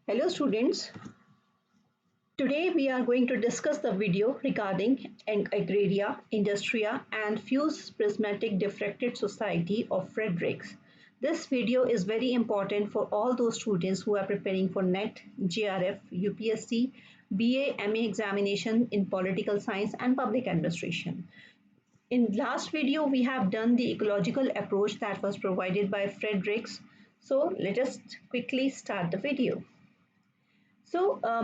Hello students, today we are going to discuss the video regarding Agraria, Industria and Fused Prismatic Diffracted Society of Fredericks. This video is very important for all those students who are preparing for NET, JRF, UPSC, BA, MA examination in political science and public administration. In last video, we have done the ecological approach that was provided by Fredericks. So let us quickly start the video.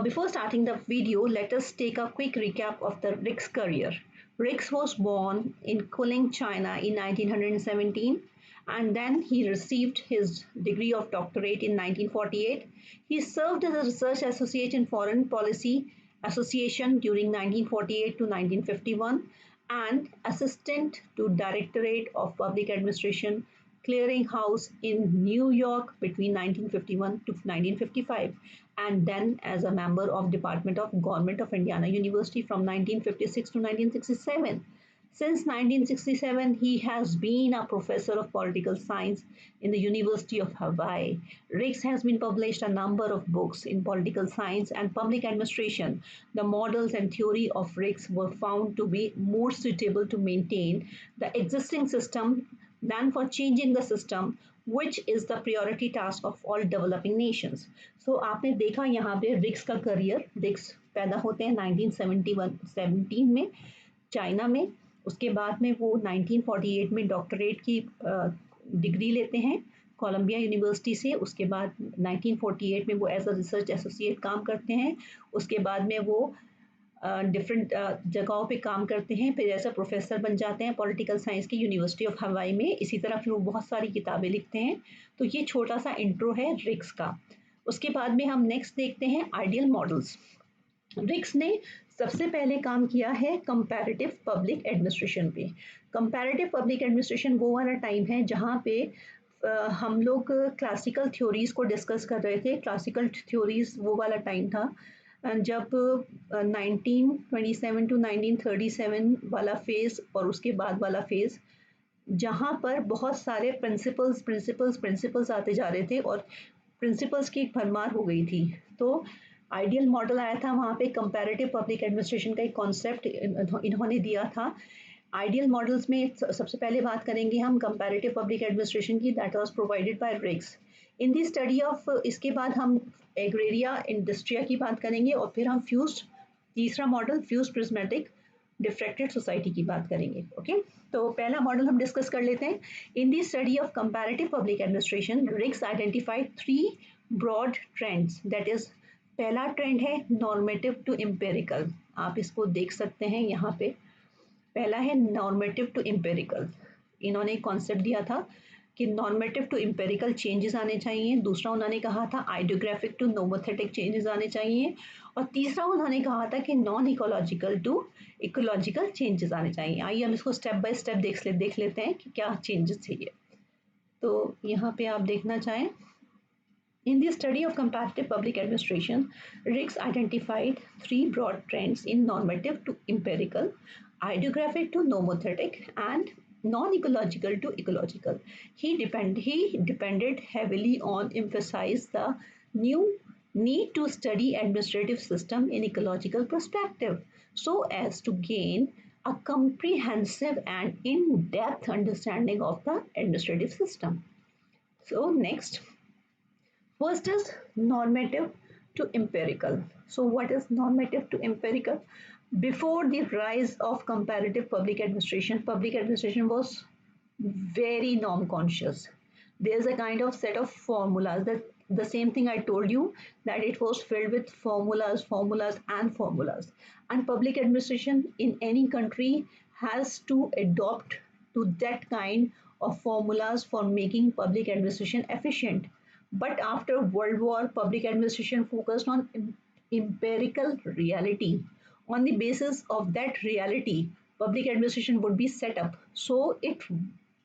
Before starting the video, let us take a quick recap of the Ricks career. Ricks was born in Kuling, China in 1917 and then he received his degree of doctorate in 1948. He served as a research associate in Foreign Policy Association during 1948 to 1951 and assistant to Directorate of Public Administration Clearinghouse in New York between 1951 to 1955 and then as a member of Department of Government of Indiana University from 1956 to 1967. Since 1967, he has been a professor of political science in the University of Hawaii. Ricks has been published a number of books in political science and public administration. The models and theory of Ricks were found to be more suitable to maintain the existing system than for changing the system, which is the priority task of all developing nations. So आपने देखा यहाँ पे रिक्स का career रिक्स पैदा होते हैं 1917 में चाइना में उसके बाद में वो 1948 में डॉक्टरेट की डिग्री लेते हैं कोलंबिया यूनिवर्सिटी से उसके बाद 1948 में वो एज अ रिसर्च एसोसिएट काम करते हैं उसके बाद में वो डिफरेंट जगहों पे काम करते हैं फिर ऐसा प्रोफेसर बन जाते हैं पॉलिटिकल साइंस की यूनिवर्सिटी ऑफ हवाई में इसी तरह फिर वो बहुत सारी किताबें लिखते हैं तो ये छोटा सा इंट्रो है रिक्स का उसके बाद में हम नेक्स्ट देखते हैं आइडियल मॉडल्स रिक्स ने सबसे पहले काम किया है कंपैरेटिव पब्लिक एडमिनिस्ट्रेशन पे कंपैरेटिव पब्लिक एडमिनिस्ट्रेशन वो वाला टाइम है जहाँ पे हम लोग क्लासिकल थ्योरीज को डिस्कस कर रहे थे क्लासिकल थ्योरीज वो वाला टाइम था जब 1927 टू 1937 वाला फेज़ और उसके बाद वाला फेज़ जहाँ पर बहुत सारे प्रिंसिपल्स आते जा रहे थे और प्रिंसिपल्स की एक भरमार हो गई थी तो आइडियल मॉडल आया था वहाँ पे कंपैरेटिव पब्लिक एडमिनिस्ट्रेशन का एक कॉन्सेप्ट इन्होंने दिया था आइडियल मॉडल्स में सबसे पहले बात करेंगे हम कंपैरेटिव पब्लिक एडमिनिस्ट्रेशन की दैट वाज प्रोवाइडेड बाय रिक्स इन दी स्टडी ऑफ इसके बाद हम एग्रेरिया इंडस्ट्रिया की बात करेंगे और फिर हम तीसरा model fuse prismatic diffracted society की बात करेंगे ओके तो पहला मॉडल हम डिस्कस कर लेते हैं in the study of comparative public administration Riggs identified 3 broad trends that is पहला ट्रेंड है नॉर्मेटिव टू एम्पेरिकल आप इसको देख सकते हैं यहाँ पे पहला है नॉर्मेटिव टू एम्पेरिकल इन्होंने एक कॉन्सेप्ट दिया था कि नॉर्मेटिव टू एम्पेरिकल चेंजेस आने चाहिए दूसरा उन्होंने कहा था आइडियोग्राफिक टू नोमोथेटिक चेंजेस आने चाहिए और तीसरा उन्होंने कहा था कि non ecological to ecological changes आने चाहिए आइए हम इसको स्टेप बाय स्टेप देख लेते हैं कि क्या चेंजेस चाहिए तो यहाँ पे आप देखना चाहें In the study of comparative public administration, Ricks identified 3 broad trends in normative to empirical, ideographic to nomothetic, and non-ecological to ecological. He depended heavily on emphasize the new need to study administrative system in ecological perspective so as to gain a comprehensive and in-depth understanding of the administrative system. So next, first is normative to empirical. So what is normative to empirical? Before the rise of comparative public administration was very norm conscious. There's a kind of set of formulas that the same thing I told you that it was filled with formulas. And public administration in any country has to adopt to that kind of formulas for making public administration efficient. But after World War, public administration focused on empirical reality. On the basis of that reality, public administration would be set up. So it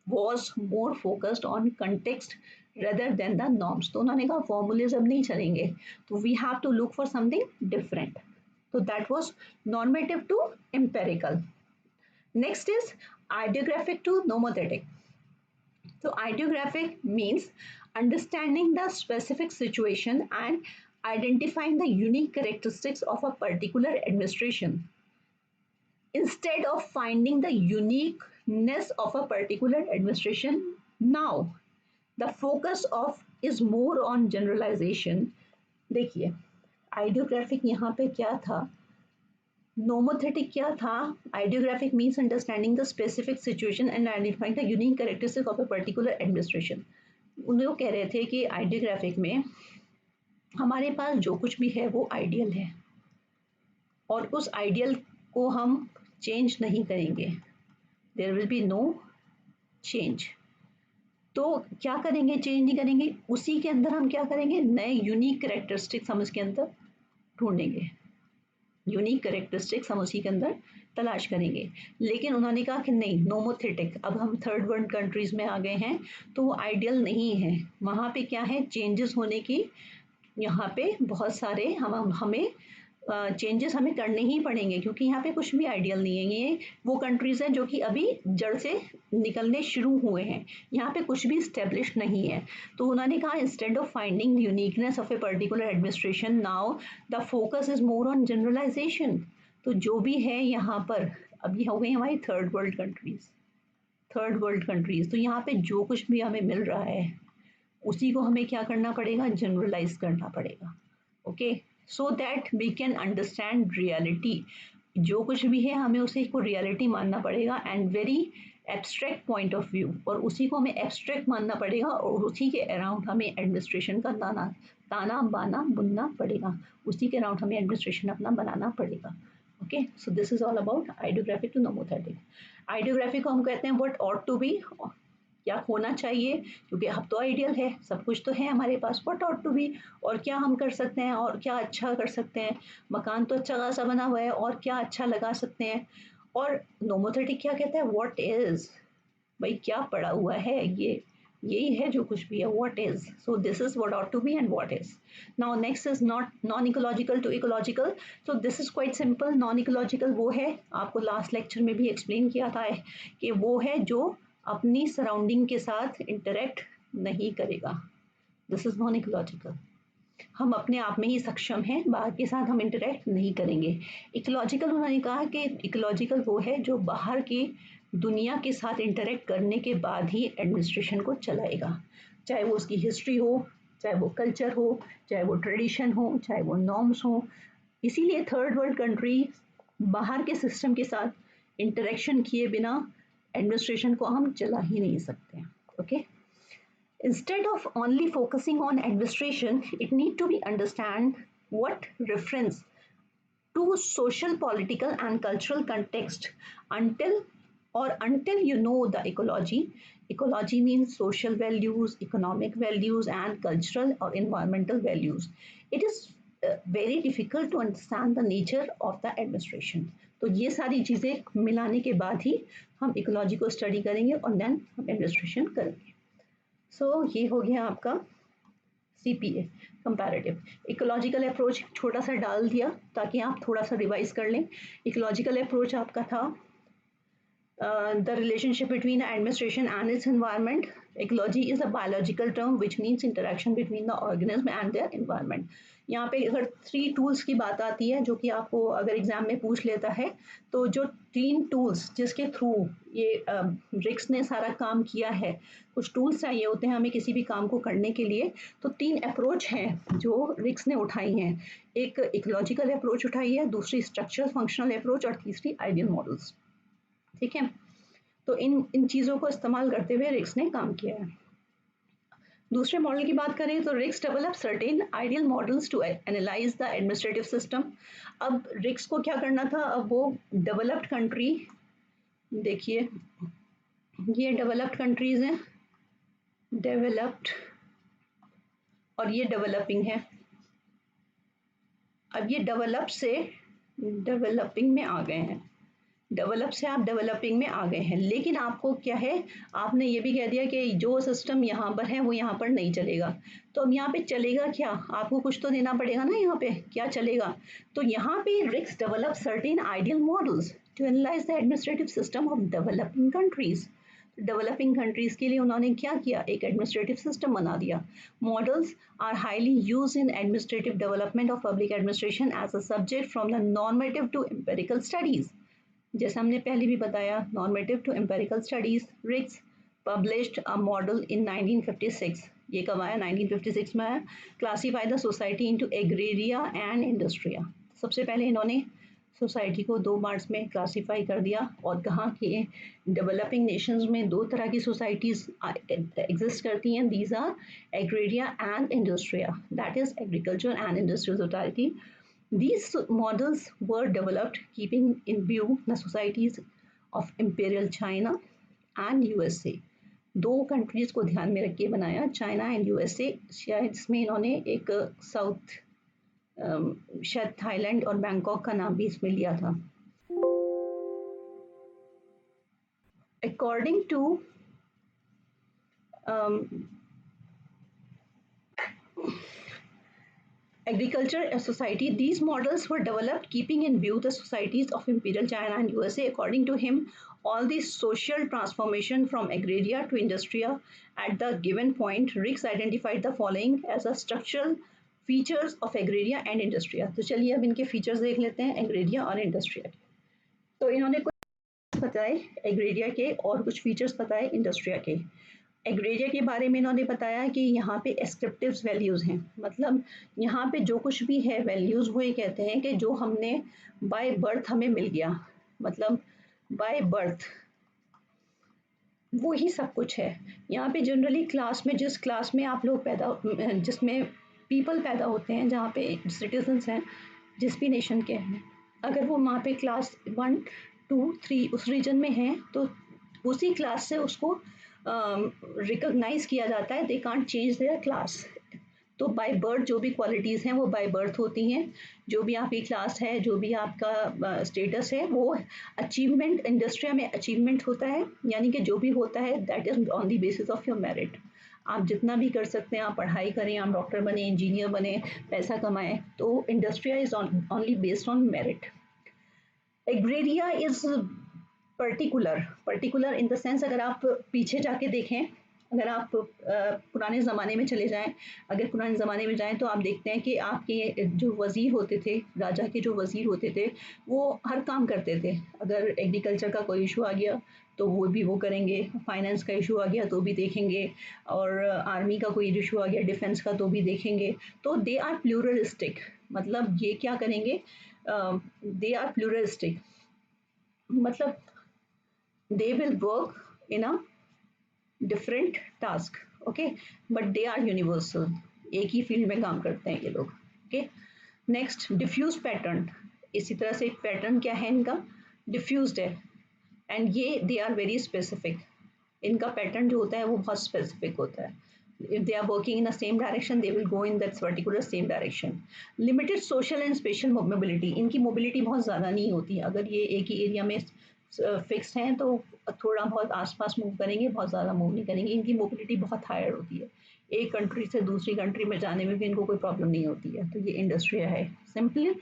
was more focused on context rather than the norms. तो उन्होंने कहा formulas अब नहीं चलेंगे. So we have to look for something different. So that was normative to empirical. Next is ideographic to nomothetic. So ideographic means understanding the specific situation and identifying the unique characteristics of a particular administration. Instead of finding the uniqueness of a particular administration, now the focus of is more on generalization. देखिए idiographic यहाँ पे क्या था, nomothetic क्या था, idiographic means understanding the specific situation and identifying the unique characteristic of a particular administration. उन लोग कह रहे थे कि आइडियोग्राफिक में हमारे पास जो कुछ भी है वो आइडियल है और उस आइडियल को हम चेंज नहीं करेंगे, there will be no change. तो क्या करेंगे, चेंज नहीं करेंगे, उसी के अंदर हम क्या करेंगे, नए यूनिक कैरेक्टरिस्टिक्स हम उसके अंदर ढूंढेंगे, यूनिक कैरेक्टरिस्टिक्स हम उसी के अंदर तलाश करेंगे। लेकिन उन्होंने कहा कि नहीं, नोमोथेटिक, अब हम थर्ड वर्ल्ड कंट्रीज में आ गए हैं तो वो आइडियल नहीं है, वहाँ पे क्या है, चेंजेस होने की, यहाँ पे बहुत सारे हमें चेंजेस हमें करने ही पड़ेंगे क्योंकि यहाँ पे कुछ भी आइडियल नहीं है। ये वो कंट्रीज़ हैं जो कि अभी जड़ से निकलने शुरू हुए हैं, यहाँ पे कुछ भी स्टेब्लिश नहीं है। तो उन्होंने कहा instead of finding uniqueness of a particular administration, now the focus is more on generalisation. तो जो भी है यहाँ पर, अब ये हो गई हमारी third world countries, third world countries, तो यहाँ पे जो कुछ भी हमें मिल रहा है उसी को हमें क्या करना पड़ेगा, जनरलाइज करना पड़ेगा। Okay, so that we can understand reality, जो कुछ भी है हमें उसी को रियलिटी मानना पड़ेगा and very abstract point of view, और उसी को हमें एब्स्ट्रैक्ट मानना पड़ेगा और उसी के अराउंड हमें एडमिनिस्ट्रेशन का ताना बाना बुनना पड़ेगा, उसी के अराउंड हमें एडमिनिस्ट्रेशन अपना बनाना पड़ेगा। Okay, so this is all about idiographic to nomothetic. Idiographic को हम कहते हैं व्हाट ऑट टू बी, क्या होना चाहिए, क्योंकि अब तो आइडियल है, सब कुछ तो है हमारे पास, व्हाट ऑट टू बी, और क्या हम कर सकते हैं और क्या अच्छा कर सकते हैं, मकान तो अच्छा खासा बना हुआ है और क्या अच्छा लगा सकते हैं। और नोमोथेटिक क्या कहता है, व्हाट इज, भाई क्या पड़ा हुआ है, ये यही है जो कुछ भी है, what is. So this is what ought to be and what is. Now next is not non ecological to ecological. So this is quite simple. Non ecological वो है, आपको लास्ट लेक्चर में भी एक्सप्लेन किया था कि वो है जो अपनी सराउंडिंग के साथ इंटरेक्ट नहीं करेगा, दिस इज नॉन इकोलॉजिकल। हम अपने आप में ही सक्षम हैं, बाहर के साथ हम इंटरेक्ट नहीं करेंगे। इकोलॉजिकल उन्होंने कहा कि इकोलॉजिकल वो है जो बाहर की दुनिया के साथ इंटरेक्ट करने के बाद ही एडमिनिस्ट्रेशन को चलाएगा, चाहे वो उसकी हिस्ट्री हो, चाहे वो कल्चर हो, चाहे वो ट्रेडिशन हो, चाहे वो नॉर्म्स हो। इसीलिए थर्ड वर्ल्ड कंट्री बाहर के सिस्टम के साथ इंटरेक्शन किए बिना एडमिनिस्ट्रेशन को हम चला ही नहीं सकते। Okay, instead of only focusing on administration, it need to be understand what reference to social, political and cultural context until you know the ecology. Ecology means social values, economic values and cultural or environmental values. It is very difficult to understand the nature of the administration. तो ये सारी चीज़ें मिलाने के बाद ही हम ecology को study करेंगे और देन हम एडमिनिस्ट्रेशन करेंगे। सो ये हो गया आपका CPA कंपैरेटिव। इकोलॉजिकल अप्रोच छोटा सा डाल दिया ताकि आप थोड़ा सा रिवाइज कर लें। इकोलॉजिकल अप्रोच आपका था the relationship between the administration and its environment. Ecology is a biological term which means interaction between the organism and their environment. यहाँ पे अगर 3 टूल्स की बात आती है जो कि आपको अगर एग्जाम में पूछ लेता है, तो जो 3 टूल्स जिसके थ्रू ये रिक्स ने सारा काम किया है, कुछ टूल्स चाहिए होते हैं हमें किसी भी काम को करने के लिए, तो 3 अप्रोच हैं जो रिक्स ने उठाई हैं। एक इकोलॉजिकल अप्रोच उठाई है, दूसरी स्ट्रक्चरल फंक्शनल अप्रोच और तीसरी आइडियल मॉडल्स। ठीक है, तो इन चीज़ों को इस्तेमाल करते हुए रिक्स ने काम किया है। दूसरे मॉडल की बात करें तो Riggs develop certain ideal models to analyse the administrative system. अब रिक्स को क्या करना था, अब वो डेवलप्ड कंट्री, देखिए ये डेवलप्ड कंट्रीज हैं, डेवलप्ड और ये डेवलपिंग है। अब ये डेवलप से डेवलपिंग में आ गए हैं, डेवलप से आप डेवलपिंग में आ गए हैं, लेकिन आपको क्या है, आपने ये भी कह दिया कि जो सिस्टम यहाँ पर है वो यहाँ पर नहीं चलेगा। तो अब यहाँ पे चलेगा क्या, आपको कुछ तो देना पड़ेगा ना, यहाँ पे क्या चलेगा। तो यहाँ पे Riggs develop certain ideal models to analyse the administrative system of developing countries. Developing countries के लिए उन्होंने क्या किया, एक एडमिनिस्ट्रेटिव सिस्टम बना दिया। Models are highly use in administrative development of public administration as a subject from the normative to empirical studies. जैसे हमने पहले भी बताया, normative to empirical studies. Riggs published a model in 1956। ये कब आया, 1956 में आया। Classify the society into agraria and industria. सबसे पहले इन्होंने सोसाइटी को दो पार्ट्स में क्लासीफाई कर दिया और कहा कि डेवलपिंग नेशंस में दो तरह की सोसाइटीज एग्जिस्ट करती हैं। These are agraria and industria, that is agriculture and industrial society. These models were developed keeping in view the societies of Imperial China and USA। दो कंट्रीज को ध्यान में रख के बनाया, चाइना एंड यूएसए। शायद इसमें इन्होंने एक साउथ शायद थाईलैंड और बैंकॉक का नाम भी इसमें लिया था। According to agriculture society, these models were developed keeping in view the societies of Imperial China and USA. According to him, all the social transformation from agraria to industria at the given point, Ricks identified the following as a structural features of agraria and industria। तो चलिए अब इनके features देख लेते हैं एग्रेरिया और इंडस्ट्रिया के। तो इन्होंने कुछ बताए एग्रेरिया के और कुछ फीचर्स बताए इंडस्ट्रिया के। एग्रेरिया के बारे में इन्होंने बताया कि यहाँ पे एस्क्रिप्टिव वैल्यूज़ हैं, मतलब यहाँ पे जो कुछ भी है वैल्यूज़ वो ये कहते हैं कि जो हमने बाय बर्थ हमें मिल गया, मतलब बाय बर्थ वो ही सब कुछ है। यहाँ पे जनरली क्लास में, जिस क्लास में आप लोग पैदा, जिसमें पीपल पैदा होते हैं, जहाँ पे सिटीजन्स हैं जिस भी नेशन के हैं, अगर वो वहाँ पे क्लास 1, 2, 3 उस रीजन में हैं तो उसी क्लास से उसको रिकॉग्नाइज किया जाता है। They can't change their class. तो बाय बर्थ जो भी क्वालिटीज़ हैं वो बाय बर्थ होती हैं। जो भी आपकी क्लास है, जो भी आपका स्टेटस है, वो अचीवमेंट इंडस्ट्रिया में अचीवमेंट होता है, यानी कि जो भी होता है that is on the basis of your merit. आप जितना भी कर सकते हैं, आप पढ़ाई करें, आप डॉक्टर बने, इंजीनियर बने, पैसा कमाएं, तो industria is only based on merit. Agraria is particular in the sense, अगर आप पीछे जाके देखें, अगर आप पुराने ज़माने में चले जाएं, अगर पुराने ज़माने में जाएं तो आप देखते हैं कि आपके जो वज़ीर होते थे, राजा के जो वज़ीर होते थे, वो हर काम करते थे। अगर एग्रीकल्चर का कोई इशू आ गया तो वो भी वो करेंगे, फाइनेंस का इशू आ गया तो भी देखेंगे, और आर्मी का कोई इशू आ गया, डिफेंस का, तो भी देखेंगे। तो दे आर प्लूरलिस्टिक, मतलब ये क्या करेंगे, दे आर प्लूरलिस्टिक, मतलब they will work in a different task, okay, but they are universal। एक ही फील्ड में काम करते हैं ये लोग, okay। नेक्स्ट डिफ्यूज पैटर्न, इसी तरह से पैटर्न क्या है इनका, डिफ्यूज्ड है, एंड ये दे आर वेरी स्पेसिफिक। इनका पैटर्न जो होता है वो बहुत स्पेसिफिक होता है। if they are working in the same direction they will go in that particular same direction। limited social and spatial mobility, इनकी मोबिलिटी बहुत ज़्यादा नहीं होती है। अगर ये एक ही एरिया में फिक्स हैं तो थोड़ा बहुत आसपास मूव करेंगे, बहुत ज़्यादा मूव नहीं करेंगे। इनकी मोबिलिटी बहुत हायर होती है, एक कंट्री से दूसरी कंट्री में जाने में भी इनको कोई प्रॉब्लम नहीं होती है। तो ये इंडस्ट्रिया है। Simply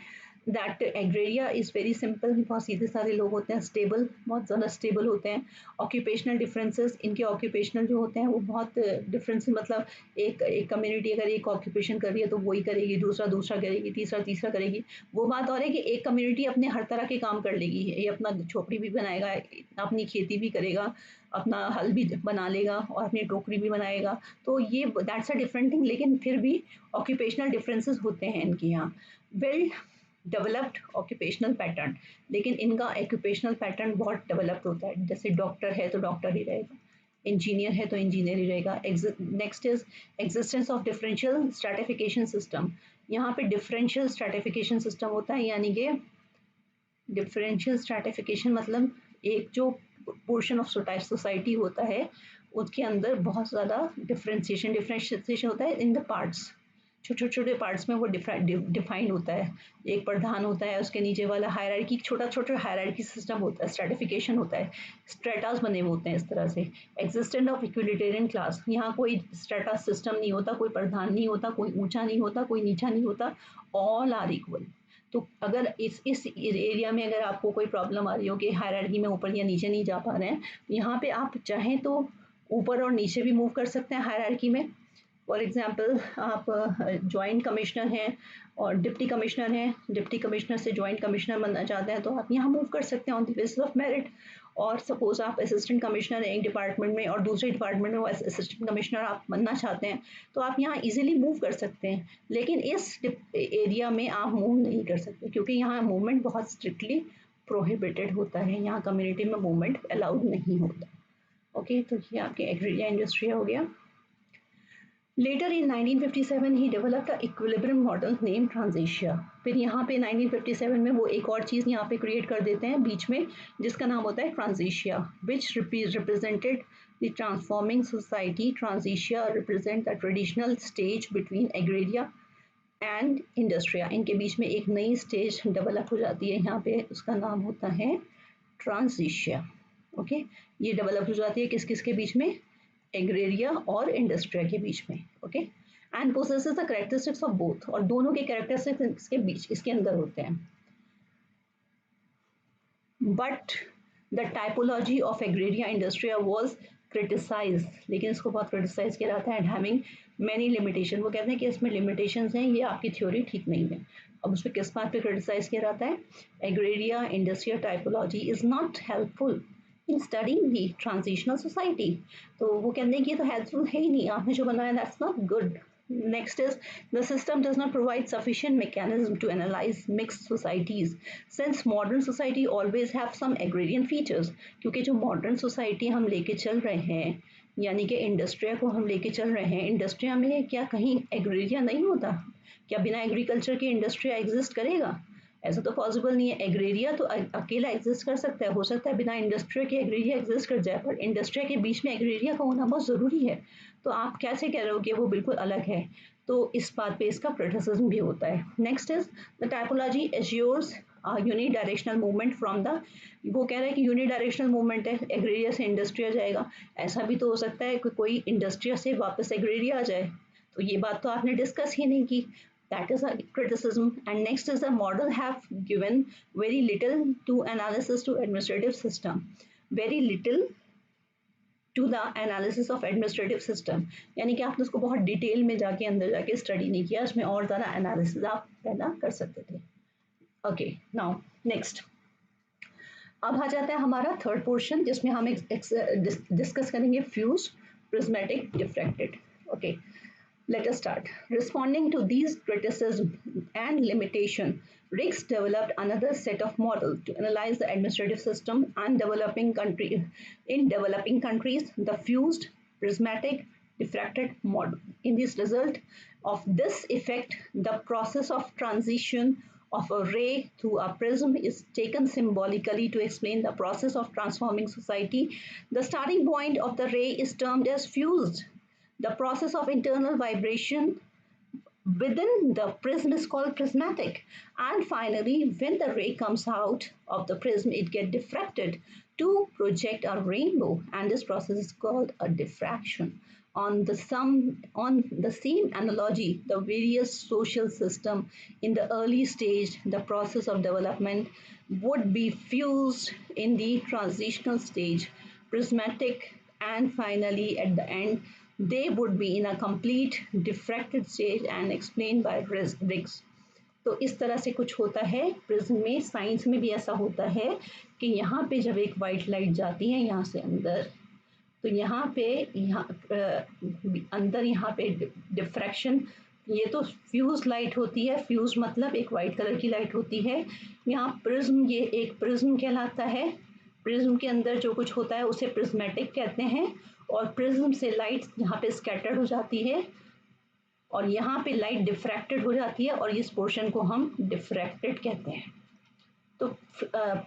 that agraria is very simple, बहुत सीधे साधे लोग होते हैं, स्टेबल, बहुत ज़्यादा स्टेबल होते हैं। ऑक्यूपेशनल डिफरेंसेस, इनके ऑक्यूपेशनल जो होते हैं वो बहुत डिफरेंस, मतलब एक कम्युनिटी अगर एक ऑक्यूपेशन कर रही है तो वही करेगी, दूसरा करेगी, तीसरा करेगी। वो बात और है कि एक कम्युनिटी अपने हर तरह के काम कर लेगी, ये अपना झोपड़ी भी बनाएगा, अपनी खेती भी करेगा, अपना हल भी बना लेगा और अपनी टोकरी भी बनाएगा। तो ये दैट्स अ डिफरेंट थिंग, लेकिन फिर भी ऑक्यूपेशनल डिफरेंसेस होते हैं इनके यहाँ। वेल डेवलप्ड ऑक्यूपेशनल पैटर्न, लेकिन इनका ऑक्यूपेशनल पैटर्न बहुत डेवलप्ड होता है। जैसे डॉक्टर है तो डॉक्टर ही रहेगा, इंजीनियर है तो इंजीनियर ही रहेगा। Next is existence of differential stratification system. यहाँ पे डिफरेंशियल स्ट्रैटिफिकेशन सिस्टम होता है, यानी कि डिफरेंशियल स्ट्रैटिफिकेशन मतलब एक जो पोर्शन ऑफ सोसाइटी होता है उसके अंदर बहुत ज़्यादा डिफरेंशिएशन होता है इन द पार्ट्स, छोटे छोटे पार्ट्स में वो डिफाइंड होता है। एक प्रधान होता है, उसके नीचे वाला हायरार्की, छोटा हायरार्की सिस्टम होता है, स्ट्रैटिफिकेशन होता है, स्ट्रेटास बने हुए होते हैं इस तरह से। एग्जिस्टेंस ऑफ इक्विलिटेरियन क्लास, यहाँ कोई स्ट्रेटास सिस्टम नहीं होता, कोई प्रधान नहीं होता, कोई ऊंचा नहीं होता, कोई नीचा नहीं होता, ऑल आर इक्वल। तो अगर इस एरिया में अगर आपको कोई प्रॉब्लम आ रही हो कि हायरार्की में ऊपर या नीचे नहीं जा पा रहे हैं, यहाँ पे आप चाहें तो ऊपर और नीचे भी मूव कर सकते हैं हायरार्की में। फॉर एग्जांपल आप जॉइंट कमिश्नर हैं और डिप्टी कमिश्नर हैं, डिप्टी कमिश्नर से जॉइंट कमिश्नर बनना चाहते हैं तो आप यहाँ मूव कर सकते हैं on the basis of merit. और सपोज आप असिस्टेंट कमिश्नर एक डिपार्टमेंट में और दूसरे डिपार्टमेंट में असिस्टेंट कमिश्नर आप बनना चाहते हैं तो आप यहाँ इजीली मूव कर सकते हैं। लेकिन इस एरिया में आप मूव नहीं कर सकते क्योंकि यहाँ मूवमेंट बहुत स्ट्रिक्टली प्रोहिबिटेड होता है, यहाँ कम्युनिटी में मूवमेंट अलाउड नहीं होता। ओके, तो ये आपके एग्रीरिया इंडस्ट्री हो गया। Later in 1957 he developed a equilibrium model named Transitia। फिर यहाँ पे 1957 में वो एक और चीज़ यहाँ पे क्रिएट कर देते हैं बीच में जिसका नाम होता है Transitia, which represented the transforming society। Transitia represent the traditional stage between agraria and industria। इनके बीच में एक नई स्टेज डेवलप हो जाती है, यहाँ पे उसका नाम होता है Transitia। ओके, ये डेवलप हो जाती है किस किस के बीच में, एग्रेरिया और इंडस्ट्रिया के बीच में। Okay, and possesses the characteristics of both, और दोनों के कैरेक्टरिस्टिक्स इसके बीच इसके अंदर होते हैं। But the typology of agraria industria was criticize, लेकिन इसको बहुत क्रिटिसाइज किया जाता है, एंड हैविंग मैनी लिमिटेशन। वो कहते हैं कि इसमें लिमिटेशंस हैं, ये आपकी थ्योरी ठीक नहीं है। अब उस पर किस बात पे क्रिटिसाइज किया जाता है, agraria industria typology is not helpful in studying the transitional society. तो वो कहते हैं कि ये तो हेल्पफुल है ही नहीं, आपने जो बनाया that's not good. Next is the system does not provide sufficient mechanism to analyze mixed societies since modern society always have some agrarian features। क्योंकि जो modern society हम लेके चल रहे हैं, यानी कि इंडस्ट्रिया को हम लेके चल रहे हैं, इंडस्ट्रिया में क्या कहीं एग्रेरिया नहीं होता? क्या बिना एग्रीकल्चर के इंडस्ट्रिया एग्जिस्ट करेगा? ऐसा तो पॉसिबल नहीं है। एग्रेरिया तो अकेला एग्जिस्ट कर सकता है, हो सकता है बिना इंडस्ट्रिया के एग्रेरिया एग्जिस्ट कर जाए, पर इंडस्ट्रिया के बीच में एग्रेरिया का होना बहुत ज़रूरी है। तो आप कैसे कह रहे हो कि वो बिल्कुल अलग है? तो इस बात पे इसका क्रिटिसिज्म भी होता है। Next is the typology assures unidirectional movement from the, वो कह रहा है कि यूनिडायरेक्शनल मूवमेंट है, एग्रेरिया से इंडस्ट्रिया जाएगा। ऐसा भी तो हो सकता है कि कोई इंडस्ट्रिया से वापस एग्रेरिया आ जाए, तो ये बात तो आपने डिस्कस ही नहीं की। That is a criticism। And next is the model have given very little to analysis to administrative system, very little to the analysis of administrative system। यानी कि आपने उसको बहुत डिटेल में जाके अंदर जाके स्टडी नहीं किया, उसमें और ज़्यादा एनालिसिस आप पैदा कर सकते थे। ओके, नाउ नेक्स्ट अब आ जाता है हमारा थर्ड पोर्शन जिसमें हम डिस्कस करेंगे fuse, prismatic, diffracted. Okay, let us start. Responding to these criticism and limitation, Riggs developed another set of models to analyze the administrative system and developing country. In developing countries, the fused, prismatic, diffracted model. In this result of this effect, the process of transition of a ray through a prism is taken symbolically to explain the process of transforming society. The starting point of the ray is termed as fused. The process of internal vibration within the prism is called prismatic. And finally, when the ray comes out of the prism, it gets diffracted to project a rainbow. And this process is called a diffraction. On the same analogy, the various social system in the early stage, the process of development would be fused in the transitional stage, prismatic, and finally at the end, they would be in a complete diffracted stage and explained by Riggs। तो इस तरह से कुछ होता है prism में। Science में भी ऐसा होता है कि यहाँ पे जब एक वाइट लाइट जाती है यहाँ से अंदर, तो यहाँ पे अंदर यहाँ पे डिफ्रैक्शन, ये तो फ्यूज लाइट होती है। फ्यूज मतलब एक वाइट कलर की लाइट होती है। यहाँ प्रिज्म, ये एक प्रिज्म कहलाता है। प्रिज्म के अंदर जो कुछ होता है उसे प्रिज्मेटिक कहते हैं, और प्रिज्म से लाइट यहाँ पे स्कैटर्ड हो जाती है और यहाँ पे लाइट डिफ्रैक्टेड हो जाती है, और इस पोर्शन को हम डिफ्रैक्टेड कहते हैं। तो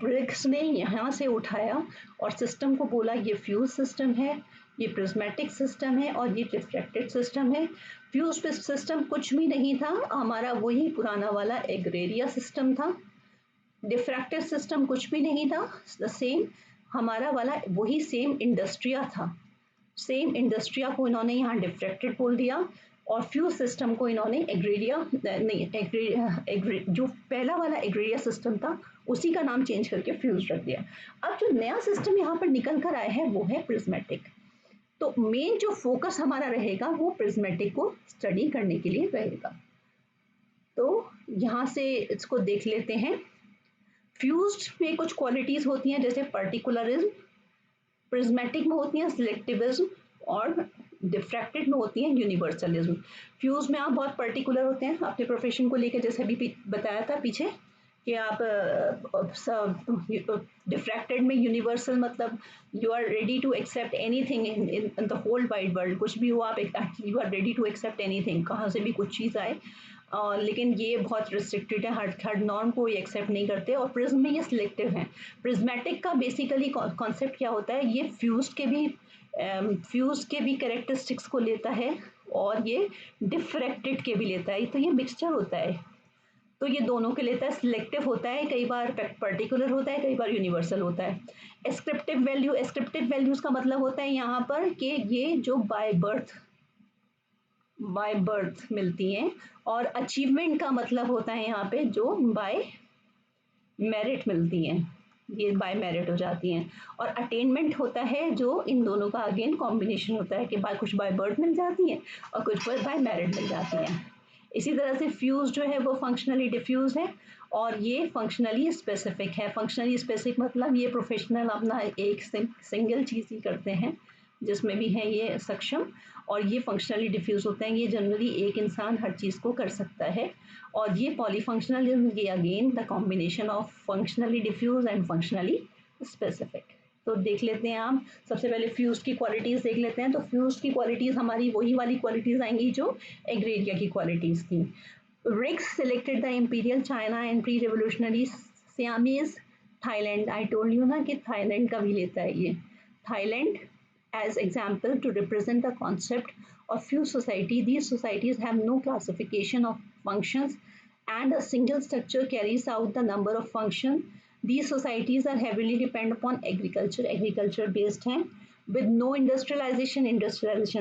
रिग्स ने यहाँ से उठाया और सिस्टम को बोला ये फ्यूज सिस्टम है, ये प्रिज्मेटिक सिस्टम है और ये डिफ्रैक्टेड सिस्टम है। फ्यूज सिस्टम कुछ भी नहीं था, हमारा वही पुराना वाला एग्रेरिया सिस्टम था। डिफ्रैक्टेड सिस्टम कुछ भी नहीं था, द सेम हमारा वाला वही सेम इंडस्ट्रिया था। सेम इंडस्ट्रिया को इन्होंने यहाँ डिफ्रैक्टेड बोल दिया। और फ्यूज सिस्टम को इन्होंने एग्रेरिया नहीं जो पहला वाला एग्रेरिया सिस्टम था उसी का नाम चेंज करके फ्यूज रख दिया। अब जो नया सिस्टम यहाँ पर निकल कर आया है वो है प्रिज्मेटिक। तो मेन जो फोकस हमारा रहेगा वो प्रिज्मेटिक को स्टडी करने के लिए रहेगा। तो यहाँ से इसको देख लेते हैं। फ्यूज्ड में कुछ क्वालिटीज होती हैं जैसे पर्टिकुलरिज्म, प्रिज्मेटिक में होती हैं सिलेक्टिविज्म, और डिफ्रैक्टेड में होती हैं यूनिवर्सलिज्म। फ्यूज में आप बहुत पर्टिकुलर होते हैं अपने प्रोफेशन को लेकर, जैसे अभी बताया था पीछे कि आप डिफ्रैक्टेड में यूनिवर्सल मतलब you are ready to accept anything in the whole wide world, कुछ भी हो आप you are ready to accept anything, कहाँ से भी कुछ चीज़ आए। लेकिन ये बहुत रिस्ट्रिक्टेड है, हर नॉर्म को ये एक्सेप्ट नहीं करते। और प्रिज्म में ये सिलेक्टिव हैं। प्रिज्मेटिक का बेसिकली कॉन्सेप्ट क्या होता है, ये फ्यूज के भी कैरेक्टरिस्टिक्स को लेता है और ये डिफ्रैक्टेड के भी लेता है, तो ये मिक्सचर होता है। तो ये दोनों के लेता है, सिलेक्टिव होता है, कई बार पर्टिकुलर होता है, कई बार यूनिवर्सल होता है। एस्क्रिप्टिव वैल्यूज का मतलब होता है यहाँ पर कि ये जो बाय बर्थ मिलती हैं, और अचीवमेंट का मतलब होता है यहाँ पे जो बाय मेरिट मिलती हैं, ये बाय मेरिट हो जाती हैं। और अटेनमेंट होता है जो इन दोनों का अगेन कॉम्बिनेशन होता है कि कुछ बाय बर्थ मिल जाती हैं और कुछ बाय मेरिट मिल जाती हैं। इसी तरह से फ्यूज जो है वो फंक्शनली डिफ्यूज है और ये फंक्शनली स्पेसिफिक है। फंक्शनली स्पेसिफिक मतलब ये प्रोफेशनल अपना एक सिंगल चीज़ ही करते हैं जिसमें भी है ये सक्षम, और ये फंक्शनली डिफ्यूज होते हैं, ये जनरली एक इंसान हर चीज़ को कर सकता है। और ये पॉलीफंक्शनलिज्म, ये again the combination of functionally diffuse and functionally specific. तो देख लेते हैं आप, सबसे पहले फ्यूज की क्वालिटीज़ देख लेते हैं। तो फ्यूज की क्वालिटीज़ हमारी वही वाली क्वालिटीज़ आएंगी जो एग्रेरिया की क्वालिटीज़ थी। रिक्स selected the imperial China and pre-revolutionary Siamese Thailand। I told you ना कि थाईलैंड का भी लेता है ये। Thailand as example to represent the concept of few society. These societies have no classification of functions and a single structure carries out the number of functions. These societies are heavily dependent upon agriculture based हैं, with no industrialization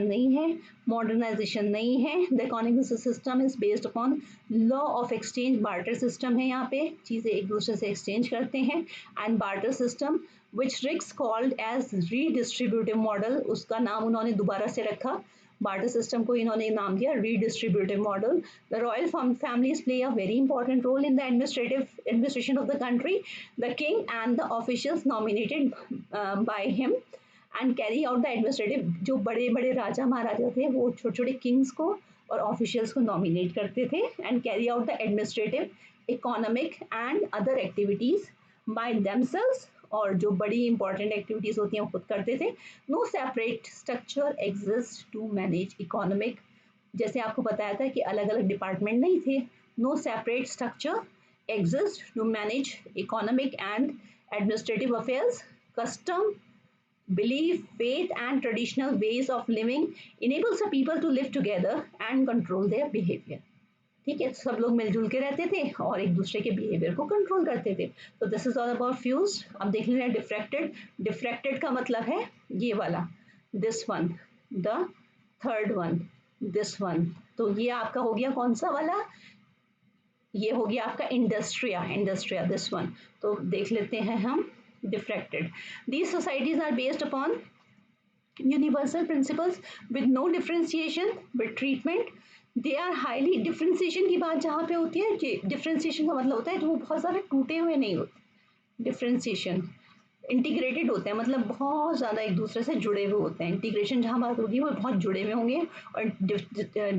नहीं है, modernization नहीं है। The economic system is based upon law of exchange, barter system है, यहाँ पे चीज़ें एक दूसरे से exchange करते हैं, and barter system which Ricks called as redistributive model, उसका नाम उन्होंने दोबारा से रखा, बार्टर सिस्टम को इन्होंने नाम दिया redistributive model. The royal families play a very important role in the administration of the country. The king and the officials nominated by him and carry out the administrative, जो बड़े बड़े राजा महाराजा थे वो छोटे छोटे किंग्स को और ऑफिशियल्स को नॉमिनेट करते थे and carry out the administrative, economic and other activities by themselves, और जो बड़ी इंपॉर्टेंट एक्टिविटीज होती हैं वो खुद करते थे। No separate structure exist to manage economic, जैसे आपको बताया था कि अलग अलग डिपार्टमेंट नहीं थे। No separate structure exist to manage economic and administrative affairs. Custom, belief, faith and traditional ways of living enables the people to live together and control their behavior। ठीक है, सब लोग मिलजुल के रहते थे और एक दूसरे के बिहेवियर को कंट्रोल करते थे। तो this is all about fuse. अब देख लेते हैं डिफ्रैक्टेड। डिफ्रैक्टेड का मतलब है ये वाला, this one, the third one, this one. तो ये आपका हो गया कौन सा वाला, ये हो गया आपका इंडस्ट्रिया दिस वन। तो देख लेते हैं हम diffracted. These societies are based upon universal principles with no differentiation with treatment। They are highly, differentiation की बात जहाँ पे होती है, डिफ्रेंसिएशन का मतलब होता है जो वो बहुत ज़्यादा टूटे हुए नहीं होते। डिफ्रेंसिएशन इंटीग्रेटेड होते हैं, मतलब बहुत ज़्यादा एक दूसरे से जुड़े हुए होते हैं। इंटीग्रेशन जहाँ बात होगी वो बहुत जुड़े हुए होंगे, और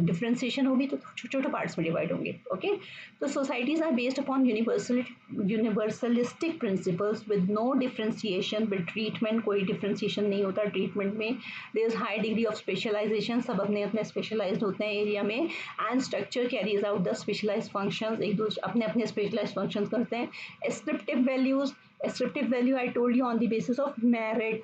डिफ्रेंसिएशन होगी तो छोटे छोटे पार्ट्स में डिवाइड होंगे। ओके, तो societies are based upon universalistic principles with no differentiation with treatment. कोई डिफ्रेंसिएशन नहीं होता ट्रीटमेंट में। There is high degree of specialization, सब अपने अपने स्पेशलाइज्ड होते हैं एरिया में। And structure carries out the specialized functions, एक दूसरे अपने अपने स्पेशलाइज्ड फंक्शंस करते हैं। Ascriptive values, ascriptive value I told you on the basis of merit,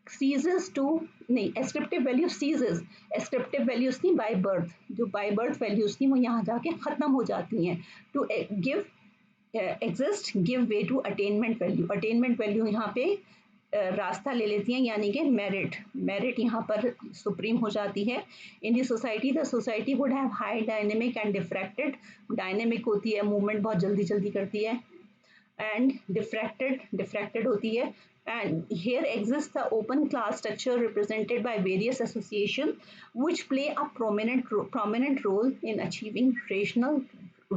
ceases to, नहीं, ascriptive value ceases, ascriptive values थी by birth, जो by birth values थी वो यहाँ जाके खत्म हो जाती हैं। to give exist give way to attainment value, attainment value यहाँ पे रास्ता ले लेती हैं, यानी कि मेरिट यहाँ पर सुप्रीम हो जाती है। In the society would have high dynamic and diffracted, dynamic होती है, मूवमेंट बहुत जल्दी जल्दी करती है, and diffracted होती है। And here exists the open class structure represented by various associations which play a prominent role in achieving rational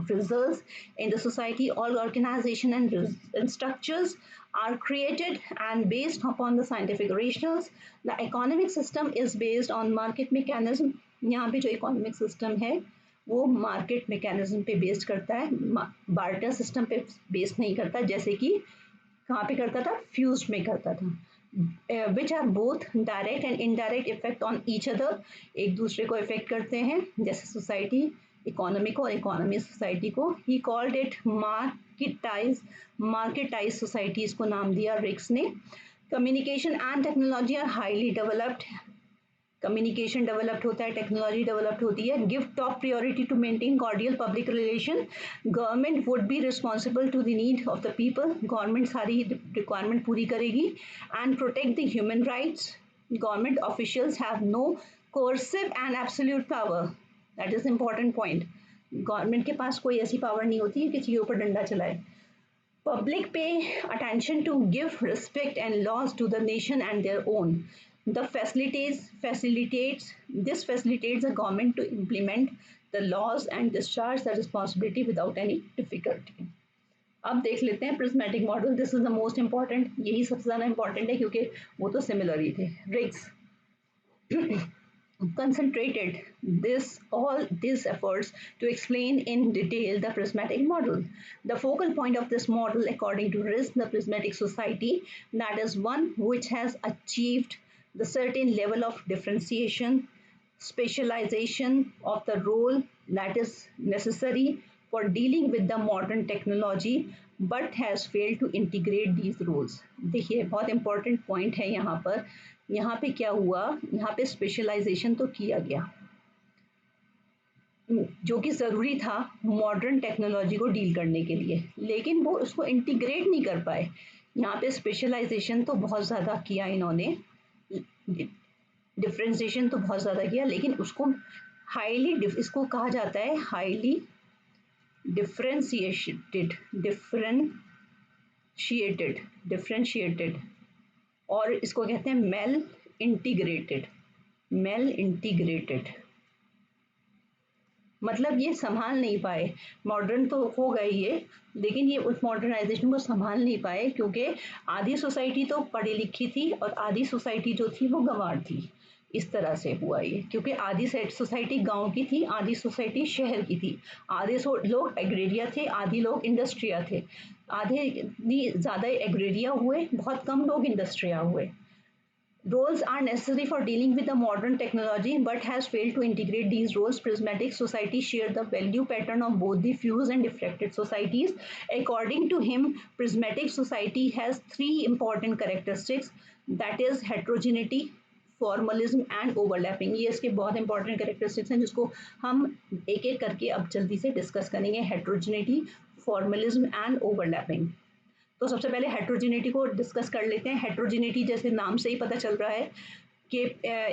results in the society. All organization and structures are created and based upon the scientific rationals. The economic system is based on market mechanism. यहाँ पे जो economic system है वो market mechanism पे based करता है, barter system पे based नहीं करता, जैसे कि कहाँ पे करता था, फ्यूज्ड में करता था। Which are both direct and indirect effect on each other, एक दूसरे को इफेक्ट करते हैं, जैसे सोसाइटी इकोनॉमी को और इकोनॉमी सोसाइटी को। He called it marketise society, इसको नाम दिया रिक्स ने। Communication and technology are highly developed, communication developed होता है, टेक्नोलॉजी डेवलप्ड होती है। Give top priority to maintain cordial public relation, government would be responsible to the need of the people, government सारी requirement पूरी करेगी। And protect the human rights, government officials have no coercive and absolute power, that is important point. Government के पास कोई ऐसी power नहीं होती है कि किसी के ऊपर डंडा चलाए। Public pay attention to give respect and laws to the nation and their own. The facilitates the government to implement the laws and discharge the responsibility without any difficulty. अब देख लेते हैं prismatic model, this is the most important, यही सबसे ज़्यादा important है क्योंकि वो तो सिमिलर ही थे। Rigs concentrated all these efforts to explain in detail the prismatic model. The focal point of this model, according to RIS, the prismatic society, that is one which has achieved the certain level of differentiation, specialization of the role that is necessary for dealing with the modern technology, but has failed to integrate these roles. देखिए बहुत important point है यहाँ पे क्या हुआ, यहाँ पे specialisation तो किया गया जो कि ज़रूरी था मॉडर्न टेक्नोलॉजी को डील करने के लिए, लेकिन वो उसको इंटीग्रेट नहीं कर पाए। यहाँ पे स्पेशलाइजेशन तो बहुत ज़्यादा किया इन्होंने, डिफ्रेंशिएशन तो बहुत ज़्यादा किया, लेकिन उसको इसको कहा जाता है हाईली डिफ्रेंशिएटेड और इसको कहते हैं मेल इंटीग्रेटेड। मतलब ये संभाल नहीं पाए, मॉडर्न तो हो गए ये, लेकिन ये उस मॉडर्नाइजेशन को संभाल नहीं पाए क्योंकि आधी सोसाइटी तो पढ़ी लिखी थी और आधी सोसाइटी जो थी वो गंवार थी। इस तरह से हुआ ये, क्योंकि आधी सोसाइटी गांव की थी, आधी सोसाइटी शहर की थी, आधे लोग एग्रेरिया थे, आधी लोग इंडस्ट्रिया थे, आधे ज़्यादा एग्रेरिया हुए, बहुत कम लोग इंडस्ट्रिया हुए। Roles are necessary for dealing with the modern technology but has failed to integrate these roles. Prismatic society share the value pattern of both the fused and diffracted societies. According to him, prismatic society has three important characteristics, that is heterogeneity, formalism and overlapping. ये इसके बहुत important characteristics हैं जिसको हम एक एक करके अब जल्दी से डिस्कस करेंगे। Heterogeneity, formalism and overlapping. तो सबसे पहले हेट्रोजिनिटी को डिस्कस कर लेते हैं। हेट्रोजिनिटी जैसे नाम से ही पता चल रहा है कि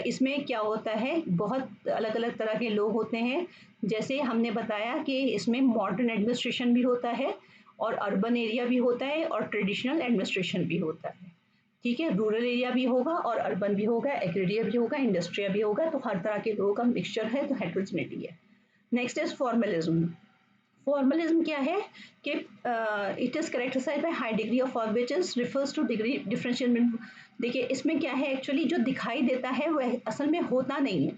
इसमें क्या होता है, बहुत अलग अलग तरह के लोग होते हैं। जैसे हमने बताया कि इसमें मॉडर्न एडमिनिस्ट्रेशन भी होता है और अर्बन एरिया भी होता है और ट्रेडिशनल एडमिनिस्ट्रेशन भी होता है, ठीक है। रूरल एरिया भी होगा और अर्बन भी होगा, एग्रेरिया भी होगा, इंडस्ट्रिया भी होगा, तो हर तरह के लोगों का मिक्सचर है, तो हेट्रोजिनिटी है। Next is formalism. फॉर्मलिज्म क्या है कि it is characterised by high degree of which is refers to degree differential. देखिए इसमें क्या है, एक्चुअली जो दिखाई देता है वह असल में होता नहीं है।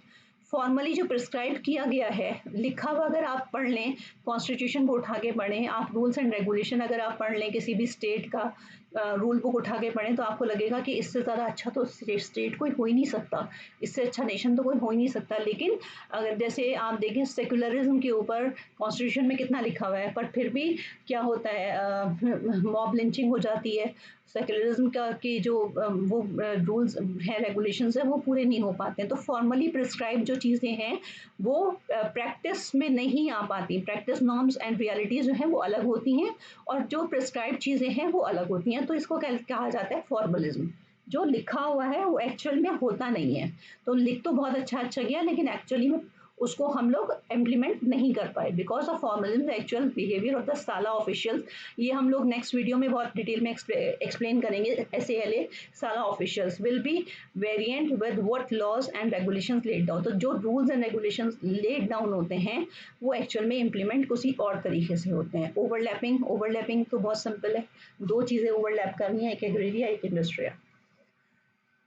फॉर्मली जो प्रिस्क्राइब किया गया है, लिखा हुआ अगर आप पढ़ लें, कॉन्स्टिट्यूशन को उठा के पढ़ें, आप रूल्स एंड रेगुलेशन अगर आप पढ़ लें, किसी भी स्टेट का रूल बुक उठा के पढ़ें, तो आपको लगेगा कि इससे ज़्यादा अच्छा तो स्टेट कोई हो ही नहीं सकता, इससे अच्छा नेशन तो कोई हो ही नहीं सकता। लेकिन अगर जैसे आप देखें सेकुलरिज्म के ऊपर कॉन्स्टिट्यूशन में कितना लिखा हुआ है, पर फिर भी क्या होता है, मॉब लिंचिंग हो जाती है। सेकुलरिज्म का की जो वो रूल्स हैं, रेगुलेशंस हैं, वो पूरे नहीं हो पाते हैं। तो फॉर्मली प्रिस्क्राइब जो चीज़ें हैं वो प्रैक्टिस में नहीं आ पाती। प्रैक्टिस नॉर्म्स एंड रियलिटीज़ जो हैं वो अलग होती हैं और जो प्रिस्क्राइब चीज़ें हैं वो अलग होती हैं, तो इसको कहा जाता है फॉर्मलिज्म। जो लिखा हुआ है वो एक्चुअल में होता नहीं है। तो लिख तो बहुत अच्छा अच्छा गया, लेकिन एक्चुअली में उसको हम लोग इम्प्लीमेंट नहीं कर पाए because of formalism actual behaviour of the साला ऑफिशियल्स। ये हम लोग नेक्स्ट वीडियो में बहुत डिटेल में एक्सप्लेन करेंगे। SALA sala officials will be variant with what laws and regulations laid down. तो जो rules and regulations laid down होते हैं वो एक्चुअल में इम्प्लीमेंट किसी और तरीके से होते हैं। ओवरलैपिंग तो बहुत सिंपल है, दो चीज़ें ओवरलैप करनी है, एक एग्रेरिया एक इंडस्ट्रिया।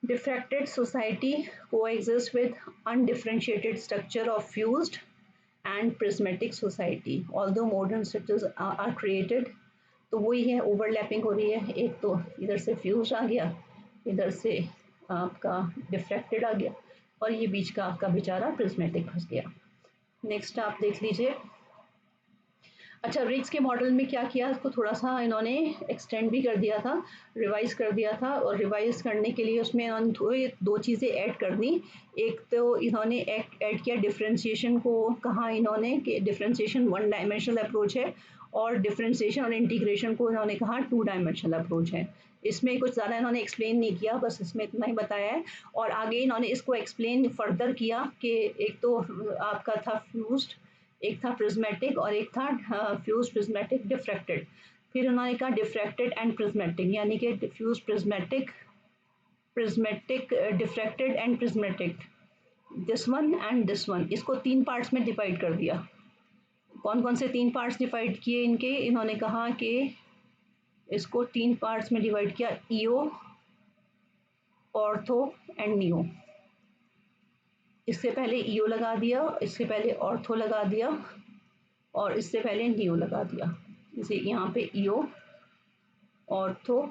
Diffracted society coexists with undifferentiated structure of fused and prismatic society. Although modern structures are created, तो वही है, ओवरलैपिंग हो रही है। एक तो इधर से फ्यूज आ गया, इधर से आपका डिफ्रैक्टेड आ गया, और ये बीच का आपका बेचारा प्रिज्मेटिक फंस गया। नेक्स्ट आप देख लीजिए। अच्छा, रिग्स के मॉडल में क्या किया, उसको थोड़ा सा इन्होंने एक्सटेंड भी कर दिया था, रिवाइज कर दिया था। और रिवाइज करने के लिए उसमें इन्होंने दो चीज़ें ऐड कर दी। एक तो इन्होंने ऐड किया डिफ्रेंशिएशन को, कहा इन्होंने कि डिफ्रेंशिएशन 1 डायमेंशनल अप्रोच है, और डिफ्रेंशिएशन और इंटीग्रेशन को इन्होंने कहा 2 डायमेंशनल अप्रोच है। इसमें कुछ ज़्यादा इन्होंने एक्सप्लेन नहीं किया, बस इसमें इतना ही बताया है। और आगे इन्होंने इसको एक्सप्लेन फर्दर किया कि एक तो आपका था फ्यूज्ड, एक था प्रिज्मेटिक, और एक था फ्यूज प्रिज्मेटिक डिफ्रैक्टेड। फिर उन्होंने कहा डिफ्रैक्टेड एंड प्रिज्मेटिक, यानी कि diffuse prismatic, prismatic diffracted and prismatic, this one and this one. इसको 3 पार्ट्स में डिवाइड कर दिया। कौन कौन से 3 पार्ट्स डिवाइड किए इनके, इन्होंने कहा कि इसको 3 पार्ट्स में डिवाइड किया, ईओ, ऑर्थो एंड नियो। इससे पहले ईओ लगा दिया, इससे पहले ऑर्थो लगा दिया, और इससे पहले नियो लगा दिया। जैसे यहाँ पे ईओ, ऑर्थो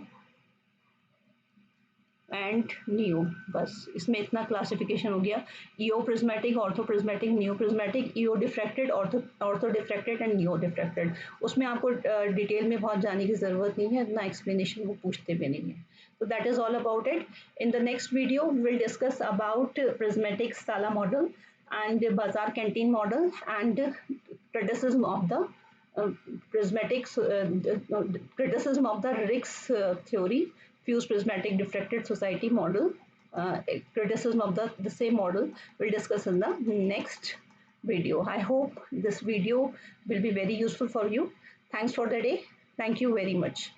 एंड नियो, बस इसमें इतना क्लासिफिकेशन हो गया। Eo prismatic, ortho prismatic, neo prismatic, eo diffracted, ortho diffracted and neo diffracted. उसमें आपको डिटेल में बहुत जाने की ज़रूरत नहीं है, इतना एक्सप्लेनेशन वो पूछते भी नहीं है। So that is all about it. In the next video, we will discuss about prismatic Sala model and Bazaar canteen model and criticism of the prismatic criticism of the Riggs theory, fused prismatic diffracted society model. Criticism of the same model we'll discuss in the next video. I hope this video will be very useful for you. Thanks for the day. Thank you very much.